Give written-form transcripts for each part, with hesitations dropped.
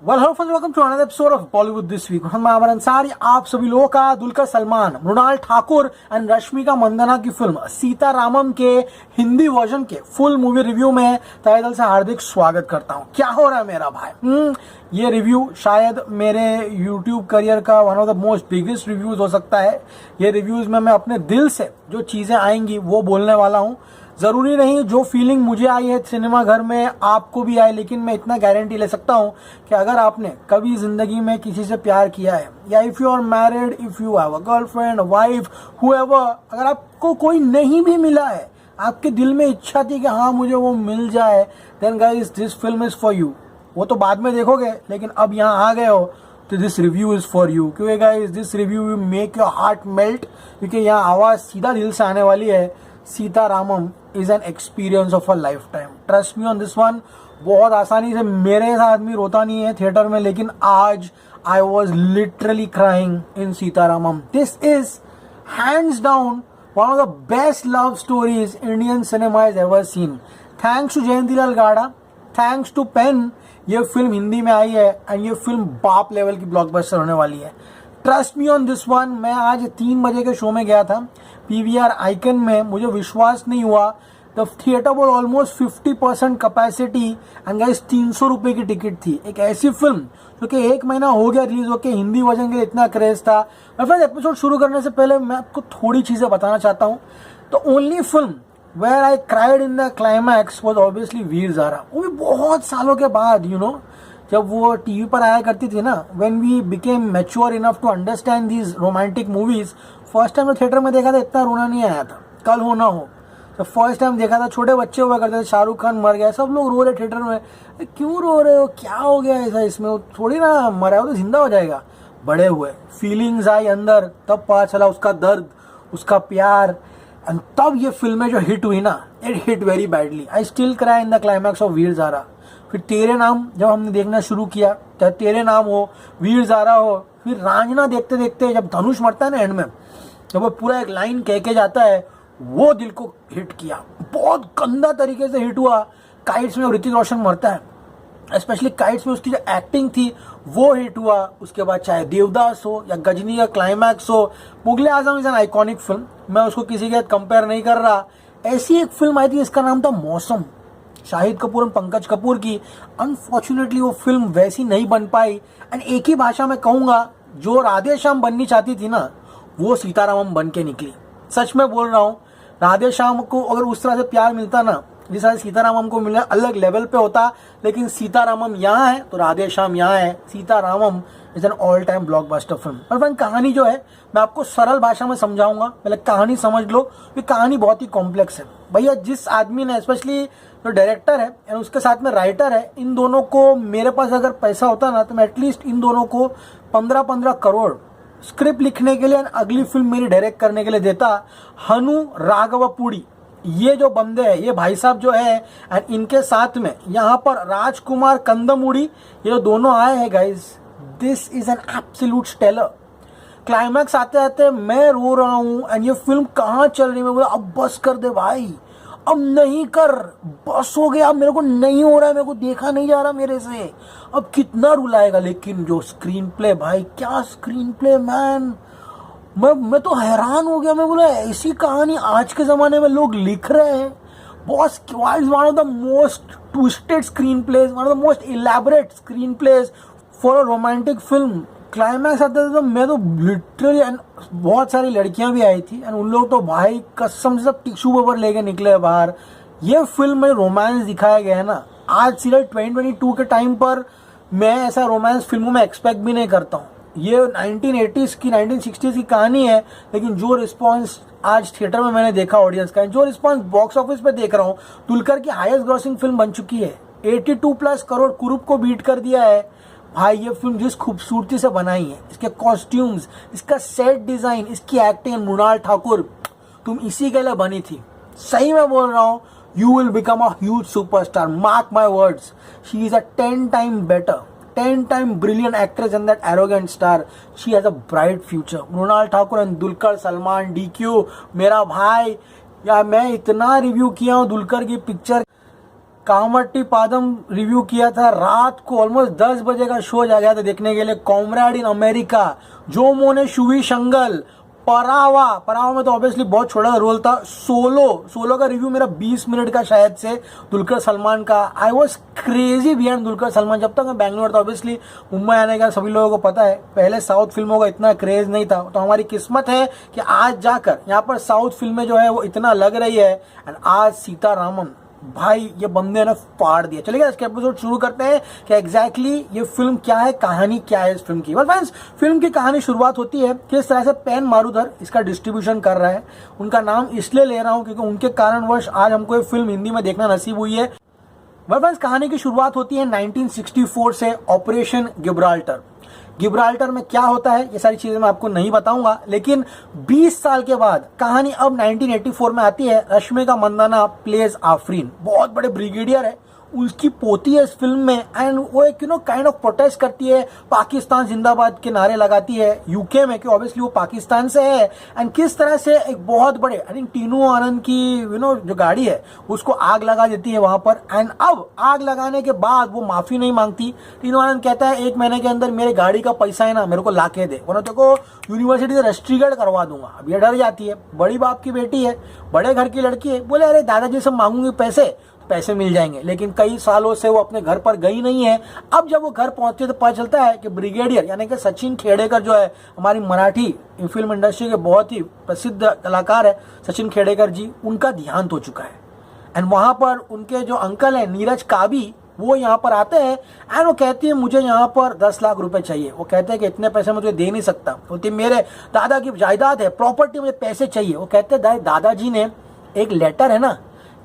Hello friends, welcome to another episode of Bollywood this week. मैं अमर अंसारी आप सभी लोगों का दुलकर सलमान, मृणाल ठाकुर एंड रश्मिका मंदाना की फिल्म सीतारामम के हिंदी वर्जन के फुल मूवी रिव्यू में तहे दिल से हार्दिक स्वागत करता हूं। क्या हो रहा है मेरा भाई? ये रिव्यू शायद मेरे यूट्यूब करियर का one of the most biggest reviews हो सकता है। ये रिव्यूज में मैं अपने दिल से जो चीजें आएंगी वो बोलने वाला हूँ। जरूरी नहीं जो फीलिंग मुझे आई है सिनेमा घर में आपको भी आए, लेकिन मैं इतना गारंटी ले सकता हूं कि अगर आपने कभी जिंदगी में किसी से प्यार किया है, या if you are married, if you have a girlfriend, wife, whoever, अगर आपको कोई नहीं भी मिला है, आपके दिल में इच्छा थी कि हाँ मुझे वो मिल जाए, then guys this film is for you. वो तो बाद में देखोगे, लेकिन अब यहाँ आ गए हो तो this review is for you. क्योंकि guys this review will make your heart melt, क्योंकि यहाँ आवाज सीधा दिल से आने वाली है। Sita Ramam is an experience of a life time, trust me on this one. बहुत आसानी से मेरे साथ आदमी रोता नहीं है थिएटर में, लेकिन आज I was literally crying in Sita Ramam. This is hands down one of the best love stories Indian cinema is ever seen. Thanks to Jayantilal Gada, thanks to Pen, ये फिल्म हिंदी में आई है एंड ये फिल्म बाप लेवल की ब्लॉकबस्टर होने वाली है। Trust me on this one. मैं आज 3 बजे के शो में गया था पीवीआर आइकन में, मुझे विश्वास नहीं हुआ। The theatre was almost 50% capacity and guys 300 रुपए की टिकट थी। एक ऐसी फिल्म जो कि 1 महीना हो गया रिलीज होके, हिंदी वर्जन के लिए इतना क्रेज था। फ्रेंड्स, एपिसोड शुरू करने से पहले मैं आपको थोड़ी चीजें बताना चाहता हूँ। The only film where I cried in the climax was obviously Veer Zaara. वो भी बहुत सालों के बाद, जब वो टीवी पर आया करती थी ना, when we became mature enough to understand these romantic movies. First time theatre में देखा था इतना रोना नहीं आया था। कल हो ना हो, जब फर्स्ट टाइम देखा था, छोटे बच्चे हुआ करते थे, शाहरुख खान मर गया, सब लोग रो रहे थिएटर में, क्यों रो रहे हो, क्या हो गया ऐसा इसमें, वो थोड़ी ना मरा है, वो तो जिंदा हो जाएगा। बड़े हुए, फीलिंग्स आई अंदर, तब पता चला उसका दर्द, उसका प्यार, एंड तब ये फिल्में जो हिट हुई ना, it hit very badly. I still cry in the climax of Veer Zaara. फिर तेरे नाम जब हमने देखना शुरू किया, चाहे तेरे नाम हो, वीर ज़ारा हो, फिर रांझना देखते देखते जब धनुष मरता है ना एंड में, जब वो पूरा एक लाइन कह के जाता है, वो दिल को हिट किया, बहुत गंदा तरीके से हिट हुआ। काइट्स में ऋतिक रोशन मरता है, स्पेशली काइट्स में उसकी जो एक्टिंग थी वो हिट हुआ। उसके बाद चाहे देवदास हो या गजनी का क्लाइमैक्स हो, मुगले आजम इज एन आइकॉनिक फिल्म, मैं उसको किसी के साथ कंपेयर नहीं कर रहा। ऐसी एक फिल्म आई थी, इसका नाम था मौसम, शाहिद कपूर और पंकज कपूर की। अनफॉर्चुनेटली वो फिल्म वैसी नहीं बन पाई। एंड एक ही भाषा में कहूंगा, जो राधे श्याम बननी चाहती थी ना, वो सीतारामम बन के निकली। सच में बोल रहा हूँ, राधे श्याम को अगर उस तरह से प्यार मिलता ना जिस तरह सीतारामम को मिला, अलग लेवल पे होता। लेकिन सीतारामम यहाँ है तो राधे श्याम यहाँ है। Sita Ramam is N all time blockbuster film. और फ्रेंड, कहानी जो है मैं आपको सरल भाषा में समझाऊंगा, पहले कहानी समझ लो। ये कहानी बहुत ही कॉम्प्लेक्स है भैया। जिस आदमी ने, स्पेशली जो डायरेक्टर है और उसके साथ में राइटर है, इन दोनों को, मेरे पास अगर पैसा होता ना तो मैं एटलीस्ट इन दोनों को 15-15 करोड़ स्क्रिप्ट लिखने के लिए, अगली फिल्म मेरी डायरेक्ट करने के लिए देता। हनु राघवपुड़ी, ये जो बंदे हैं, ये भाई साहब जो है, एंड इनके साथ में यहाँ पर राजकुमार कंदमुड़ी, ये जो दोनों आए हैं guys, this is an absolute stellar. Climax आते आते मैं रो रहा हूँ एंड ये फिल्म कहाँ चल रही है, मैं बोला अब बस कर दे भाई, अब नहीं कर, बस हो गया, मेरे को नहीं हो रहा है, मेरे को देखा नहीं जा रहा मेरे से, अब कितना रुलाएगा। लेकिन जो स्क्रीन प्ले भाई, क्या स्क्रीन प्ले मैन, मैं तो हैरान हो गया। मैं बोला ऐसी कहानी आज के जमाने में लोग लिख रहे हैं। Boss is one of the most twisted screenplays, one of the most elaborate screenplays for a romantic film. Climax आता था तो मैं तो लिटरली, बहुत सारी लड़कियां भी आई थी एंड उन लोग तो भाई कसम से सब टिश्यू पेपर लेके निकले बाहर। ये फिल्म में रोमांस दिखाया गया है ना, आज सीरियल 2022 के टाइम पर मैं ऐसा रोमांस फिल्मों में एक्सपेक्ट भी नहीं करता हूँ। ये 1980s की, 1960s की कहानी है, लेकिन जो रिस्पॉन्स आज थिएटर में मैंने देखा ऑडियंस का, जो रिस्पॉन्स बॉक्स ऑफिस पे देख रहा हूँ, दुलकर की हाईएस्ट ग्रॉसिंग फिल्म बन चुकी है, 82+ करोड़ कुरूप को बीट कर दिया है भाई। ये फिल्म जिस खूबसूरती से बनाई है, इसके कॉस्ट्यूम्स, इसका सेट डिजाइन, इसकी एक्टिंग, मृणाल ठाकुर, तुम इसी के लिए बनी थी। सही में बोल रहा हूँ, you will become a huge superstar, mark my words. She is a 10 time better, 10 time brilliant actress and that arrogant star. She has a bright future. Mrunal Thakur and Dulquer Salmaan, DQ मेरा भाई। यार मैं इतना रिव्यू किया हूँ दुलकर की पिक्चर कामट्टी पादम रिव्यू किया था, रात को ऑलमोस्ट 10 बजे का शो जा गया था देखने के लिए। कॉमरेड इन अमेरिका, जो मोने शुवी शंगल, परावा में तो ऑब्वियसली बहुत छोटा रोल था। सोलो का रिव्यू मेरा 20 मिनट का शायद से, दुलकर सलमान का। I was crazy behind Dulquer Salman. जब तक मैं बैंगलोर था, ऑब्वियसली मुंबई आने का सभी लोगों को पता है, पहले साउथ फिल्मों का इतना क्रेज नहीं था। तो हमारी किस्मत है कि आज जाकर यहाँ पर साउथ फिल्में जो है वो इतना लग रही है। एंड आज सीतारामम, भाई ये बंदे ने फाड़ दिया। चलिए इसके एपिसोड शुरू करते हैं कि एग्जैक्टली ये फिल्म क्या है, कहानी क्या है इस फिल्म की। फ्रेंड्स, फिल्म की कहानी शुरुआत होती है किस तरह से पेन मारुदर इसका डिस्ट्रीब्यूशन कर रहा है। उनका नाम इसलिए ले रहा हूं क्योंकि उनके कारणवश आज हमको ये फिल्म हिंदी में देखना नसीब हुई है। फ्रेंड्स, कहानी की शुरुआत होती है 1964 से, ऑपरेशन गिब्राल्टर। गिब्राल्टर में क्या होता है ये सारी चीजें मैं आपको नहीं बताऊंगा, लेकिन 20 साल के बाद कहानी अब 1984 में आती है। रश्मिका मंदाना प्लेज आफरीन, बहुत बड़े ब्रिगेडियर है, उसकी पोती है इस फिल्म में। एंड वो एक काइंड ऑफ प्रोटेस्ट करती है, पाकिस्तान जिंदाबाद के नारे लगाती है यूके में, कि ऑब्वियसली वो पाकिस्तान से है। एंड किस तरह से एक बहुत बड़े आई थिंक टीनू आनंद की जो गाड़ी है उसको आग लगा देती है वहां पर। एंड अब आग लगाने के बाद वो माफी नहीं मांगती। टीनू आनंद कहता है 1 महीने के अंदर मेरे गाड़ी का पैसा है ना मेरे को ला के दे, वरना तेरे को यूनिवर्सिटी से रजिस्ट्रीगेट करवा दूंगा। अब ये डर जाती है, बड़ी बाप की बेटी है, बड़े घर की लड़की है, बोले अरे दादाजी से मांगूंगी पैसे मिल जाएंगे। लेकिन कई सालों से वो अपने घर पर गई नहीं है। अब जब वो घर पहुंचती है तो पता चलता है कि ब्रिगेडियर यानी कि सचिन खेड़ेकर जो है, हमारी मराठी फिल्म इंडस्ट्री के बहुत ही प्रसिद्ध कलाकार है सचिन खेड़ेकर जी, उनका देहांत हो चुका है। एंड वहां पर उनके जो अंकल है नीरज काबी, वो यहाँ पर आते हैं। एंड वो कहती है मुझे यहाँ पर 10 लाख रुपए चाहिए। वो कहते हैं कि इतने पैसे मुझे दे नहीं सकता, बोलती मेरे दादा की जायदाद है, प्रॉपर्टी, मुझे पैसे चाहिए। वो कहते हैं दादाजी ने एक लेटर है ना,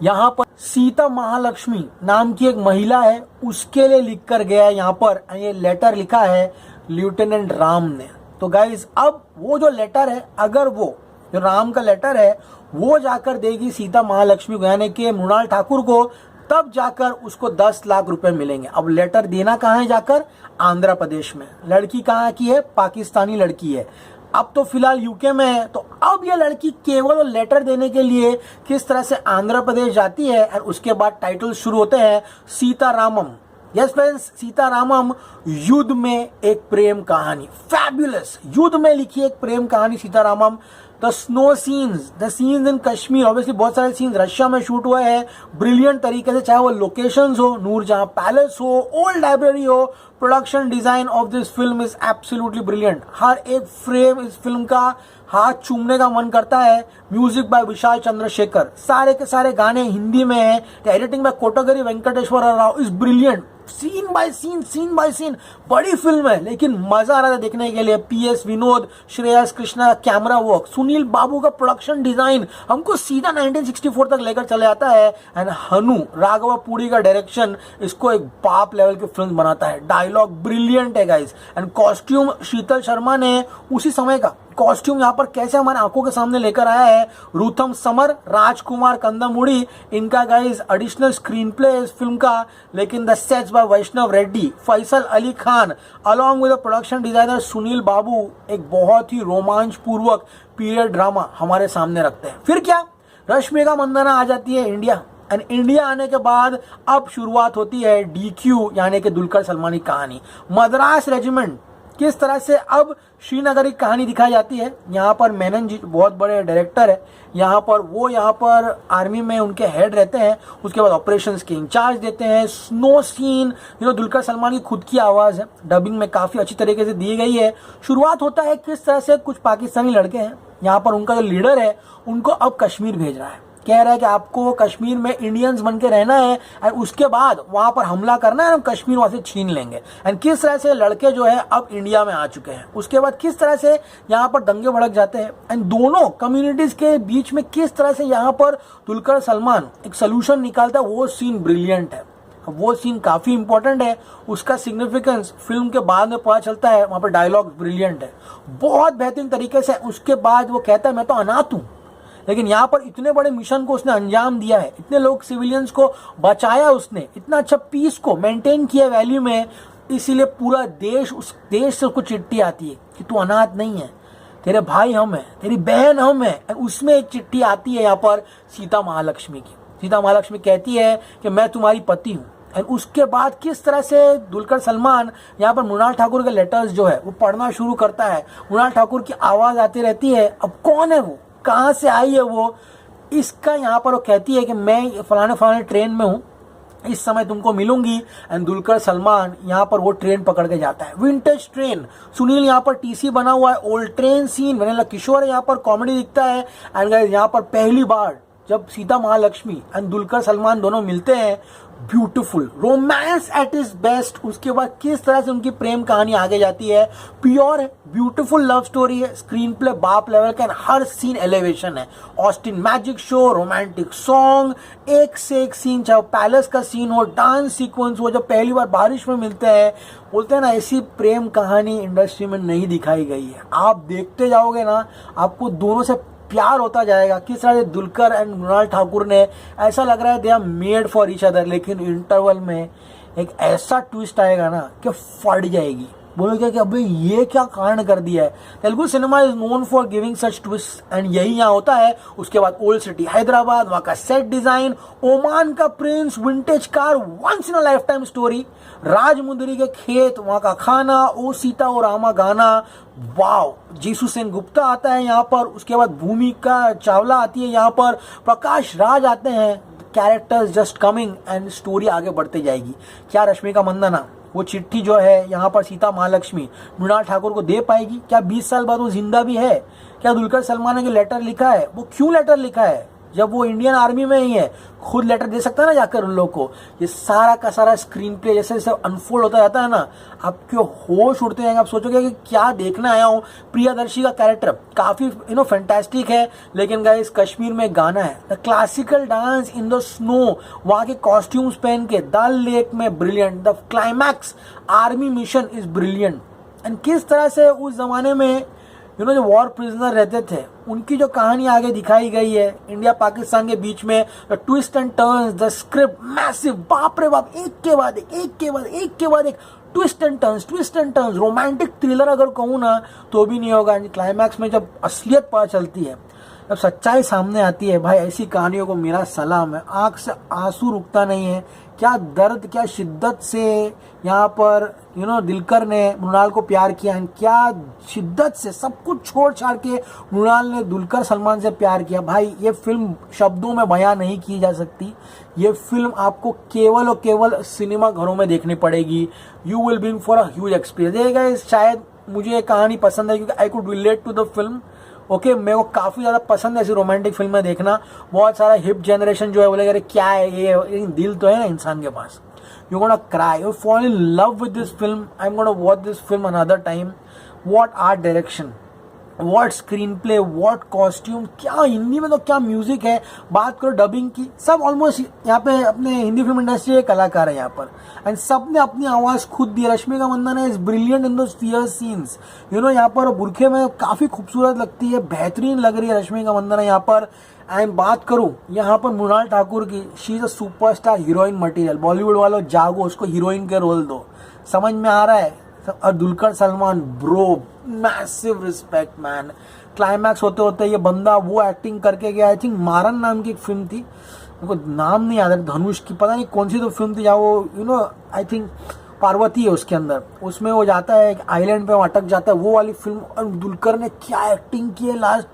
यहाँ पर सीता महालक्ष्मी नाम की एक महिला है उसके लिए लिख कर गया है यहाँ पर। ये लेटर लिखा है लेफ्टिनेंट राम ने। तो गाइज अब वो जो लेटर है, अगर वो जो राम का लेटर है वो जाकर देगी सीता महालक्ष्मी को यानी कि मृणाल ठाकुर को, तब जाकर उसको 10 लाख रुपए मिलेंगे। अब लेटर देना कहाँ है जाकर? आंध्र प्रदेश में। लड़की कहाँ की है? पाकिस्तानी लड़की है, अब तो फिलहाल यूके में है। तो अब ये लड़की केवल लेटर देने के लिए किस तरह से आंध्र प्रदेश जाती है। और उसके बाद टाइटल शुरू होते हैं सीतारामम। यस फ्रेंड्स, सीतारामम, युद्ध में एक प्रेम कहानी, फैबुलस, युद्ध में लिखी एक प्रेम कहानी Sita Ramam. The snow scenes, the scenes in Kashmir, obviously बहुत सारे सीन्स रशिया में शूट हुए हैं ब्रिलियंट तरीके से, चाहे वो लोकेशंस हो, नूरजहां पैलेस हो, ओल्ड लाइब्रेरी हो। Production design of this film is absolutely brilliant. हर एक फ्रेम इस फिल्म का हाथ चूमने का मन करता है। म्यूजिक बाय विशाल चंद्रशेखर, सारे के सारे गाने हिंदी में है। Editing by Kotagiri Venkateswara Rao is brilliant. Scene by scene बड़ी फिल्म है, लेकिन मजा आ रहा था देखने के लिए। PS Vinod, Shreyas Krishna camera work, Sunil Babu का प्रोडक्शन डिजाइन हमको सीधा 1964 तक लेकर चले आता है। एंड हनु राघव पुरी का डायरेक्शन इसको एक बाप लेवल की फिल्म बनाता है। डायलॉग ब्रिलियंट है गाइस। एंड कॉस्ट्यूम शीतल शर्मा ने उसी समय का कॉस्ट्यूम यहाँ पर कैसे हमारे आंखों के सामने लेकर आया है। रूथम समर, राजकुमार कंदमुड़ी, इनका गाइस एडिशनल स्क्रीन प्ले इस फिल्म का। लेकिन the sets by Vaishnav Reddy, Faisal Ali Khan along with the production designer Sunil Babu एक बहुत ही रोमांच पूर्वक पीरियड ड्रामा हमारे सामने रखते हैं। फिर क्या, रश्मिका मंदाना आ जाती है इंडिया। एंड इंडिया आने के बाद अब शुरुआत होती है DQ यानी कि दुलकर सलमान की कहानी। मद्रास रेजिमेंट, किस तरह से अब श्रीनगर की कहानी दिखाई जाती है। यहाँ पर मेनन जी बहुत बड़े डायरेक्टर है, यहाँ पर आर्मी में उनके हेड रहते हैं। उसके बाद ऑपरेशंस के इंचार्ज देते हैं। स्नो सीन दुलकर सलमान की खुद की आवाज है, डबिंग में काफी अच्छी तरीके से दी गई है। शुरुआत होता है किस तरह से कुछ पाकिस्तानी लड़के हैं, यहाँ पर उनका जो लीडर है उनको अब कश्मीर भेज रहा है, कह रहा है कि आपको कश्मीर में इंडियंस बन के रहना है और उसके बाद वहां पर हमला करना है, हम कश्मीर वहां से छीन लेंगे। एंड किस तरह से लड़के जो है अब इंडिया में आ चुके हैं। उसके बाद किस तरह से यहाँ पर दंगे भड़क जाते हैं एंड दोनों कम्युनिटीज के बीच में किस तरह से यहाँ पर दुलकर सलमान एक सोल्यूशन निकालता है, वो सीन ब्रिलियंट है। वो सीन काफी इंपॉर्टेंट है, उसका सिग्निफिकेंस फिल्म के बाद में पता चलता है। वहां पर डायलॉग ब्रिलियंट है, बहुत बेहतरीन तरीके से। उसके बाद वो कहता है मैं तो अनाथ हूं, लेकिन यहाँ पर इतने बड़े मिशन को उसने अंजाम दिया है, इतने लोग सिविलियंस को बचाया उसने, इतना अच्छा पीस को मेंटेन किया वैल्यू में, इसीलिए पूरा देश, उस देश से उसको चिट्ठी आती है कि तू अनाथ नहीं है, तेरे भाई हम हैं, तेरी बहन हम हैं। उसमें एक चिट्ठी आती है यहाँ पर सीता महालक्ष्मी की। सीता महालक्ष्मी कहती है कि मैं तुम्हारी पति हूँ। एंड उसके बाद किस तरह से दुलकर सलमान यहाँ पर मृणाल ठाकुर के लेटर्स जो है वो पढ़ना शुरू करता है। मृणाल ठाकुर की आवाज़ आती रहती है, अब कौन है वो, कहाँ से आई है वो, इसका यहाँ पर वो कहती है कि मैं फलाने ट्रेन में हूँ, इस समय तुमको मिलूंगी। एंड दुलकर सलमान यहाँ पर वो ट्रेन पकड़ के जाता है, विंटेज ट्रेन। सुनील यहाँ पर टीसी बना हुआ है, ओल्ड ट्रेन सीन, वनीला किशोर यहाँ पर कॉमेडी दिखता है। एंड गाइस यहाँ पर पहली बार जब सीता महालक्ष्मी एंड दुलकर सलमान दोनों मिलते हैं, beautiful romance at its best. उसके बाद किस तरह से उनकी प्रेम कहानी आगे जाती है, प्योर ब्यूटीफुल लव स्टोरी है, स्क्रीन प्ले बाप लेवल का, हर सीन एलिवेशन है। Austin magic show, romantic song, एक से एक सीन, चाहे पैलेस का सीन हो, डांस सीक्वेंस हो, जब पहली बार बारिश में मिलते हैं, बोलते हैं ना ऐसी प्रेम कहानी इंडस्ट्री में नहीं दिखाई गई है। आप देखते जाओगे ना, आपको दोनों से प्यार होता जाएगा। किस तरह से दुलकर एंड मृणाल ठाकुर ने, ऐसा लग रहा है they are made for each other. लेकिन इंटरवल में एक ऐसा ट्विस्ट आएगा ना कि फट जाएगी, बोलोगे कि अबे ये क्या कांड कर दिया है। Telugu cinema is known for giving such twist and यही यहाँ होता है। उसके बाद ओल्ड सिटी हैदराबाद, वहाँ का सेट डिजाइन, ओमान का prince, vintage car, once in a life time story, Rajahmundry के खेत, वहाँ का खाना, ओ सीता ओ रामा गाना, वाव। जीसू सेन गुप्ता आता है यहाँ पर, उसके बाद भूमिका चावला आती है यहाँ पर, प्रकाश राज आते हैं। Characters just coming and story आगे बढ़ते जाएगी। क्या रश्मिका मंदाना वो चिट्ठी जो है यहाँ पर सीता महालक्ष्मी मृणाल ठाकुर को दे पाएगी? क्या 20 साल बाद वो जिंदा भी है? क्या दुलकर सलमान ने जो लेटर लिखा है वो क्यों लेटर लिखा है जब वो इंडियन आर्मी में ही है? खुद लेटर दे सकता है ना जाकर उन लोग को। ये सारा का सारा स्क्रीन प्ले जैसे जैसे अनफोल्ड होता जाता है ना, आपके होश उड़ते जाएंगे। आप सोचोगे कि क्या देखने आया हूँ। प्रियदर्शी का कैरेक्टर काफी फैंटास्टिक है, लेकिन गाइस कश्मीर में गाना है, the classical dance in the snow, वहाँ के कॉस्ट्यूम्स पहन के दल लेक में, brilliant. The climax army mission is brilliant. And किस तरह से उस जमाने में जो वॉर प्रिजनर रहते थे उनकी जो कहानी आगे दिखाई गई है इंडिया पाकिस्तान के बीच में, the twist and turns, the script massive, बाप रे बाप, एक के बाद एक twist and turns. Romantic thriller अगर कहूँ ना तो भी नहीं होगा। क्लाइमैक्स में जब असलियत पता चलती है, जब सच्चाई सामने आती है, भाई ऐसी कहानियों को मेरा सलाम है। आंख से आंसू रुकता नहीं है। क्या दर्द, क्या शिद्दत से यहाँ पर दिलकर ने मृणाल को प्यार किया, क्या शिद्दत से सब कुछ छोड़ छाड़ के मृणाल ने दुलकर सलमान से प्यार किया। भाई ये फिल्म शब्दों में बयां नहीं की जा सकती। ये फिल्म आपको केवल और केवल सिनेमा घरों में देखनी पड़ेगी। You will be in for a huge experience. शायद मुझे ये कहानी पसंद है क्योंकि I could relate to the film. Okay, मेरे को काफ़ी ज़्यादा पसंद है ऐसी रोमांटिक फिल्में देखना। बहुत सारा हिप जनरेशन जो है बोले अरे क्या है ये, लेकिन दिल तो है ना इंसान के पास। You gonna cry, you fall in love with this film. I am gonna watch this film another time. What art direction, what screen play, what costume, क्या हिंदी में तो क्या म्यूजिक है। बात करो डबिंग की, सब ऑलमोस्ट यहाँ पे अपने हिंदी फिल्म इंडस्ट्री के कलाकार है यहाँ पर, एंड सब ने अपनी आवाज़ खुद दी। Rashmika Mandanna is brilliant in those fear scenes. यहाँ पर बुरखे में काफ़ी खूबसूरत लगती है, बेहतरीन लग रही है रश्मिका मंदाना यहाँ पर। एंड बात करूँ यहाँ पर मृणाल ठाकुर की, she is a superstar heroine material. Bollywood वालों जागो, उसको हीरोइन के रोल दो, समझ में आ रहा है। और Dulquer Salman bro, massive respect man. Climax होते होते ये बंदा वो एक्टिंग करके गया, आई थिंक मारन नाम की एक फिल्म थी, मेरे को नाम नहीं याद है, धनुष की, पता नहीं कौन सी तो फिल्म थी जहाँ वो आई थिंक पार्वती है उसके अंदर, उसमें वो जाता है एक आइलैंड पे, वो अटक जाता है, वो वाली फिल्म। और दुलकर ने क्या एक्टिंग की है लास्ट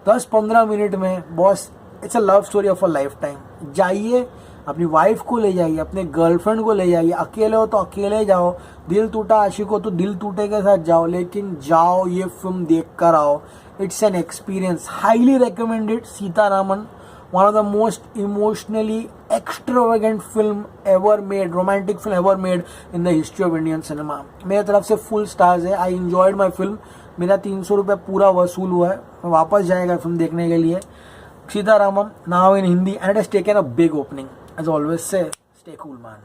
10-15 मिनट में, boss it's a love story of a life time. जाइए, अपनी वाइफ को ले जाइए, अपने गर्लफ्रेंड को ले जाइए, अकेले हो तो अकेले जाओ, दिल टूटा आशिक हो तो दिल टूटे के साथ जाओ, लेकिन जाओ ये फिल्म देख कर आओ। It's an experience, highly recommended. Sita Ramam, one of the most emotionally extravagant film ever made, romantic film ever made in the history of Indian cinema. मेरे तरफ से फुल स्टार्स है। I enjoyed my film. मेरा 300 रुपये पूरा वसूल हुआ है, मैं वापस जाएगा फिल्म देखने के लिए। Sita Ramam, now in Hindi, and it has taken a big opening. As always say, stay cool, man.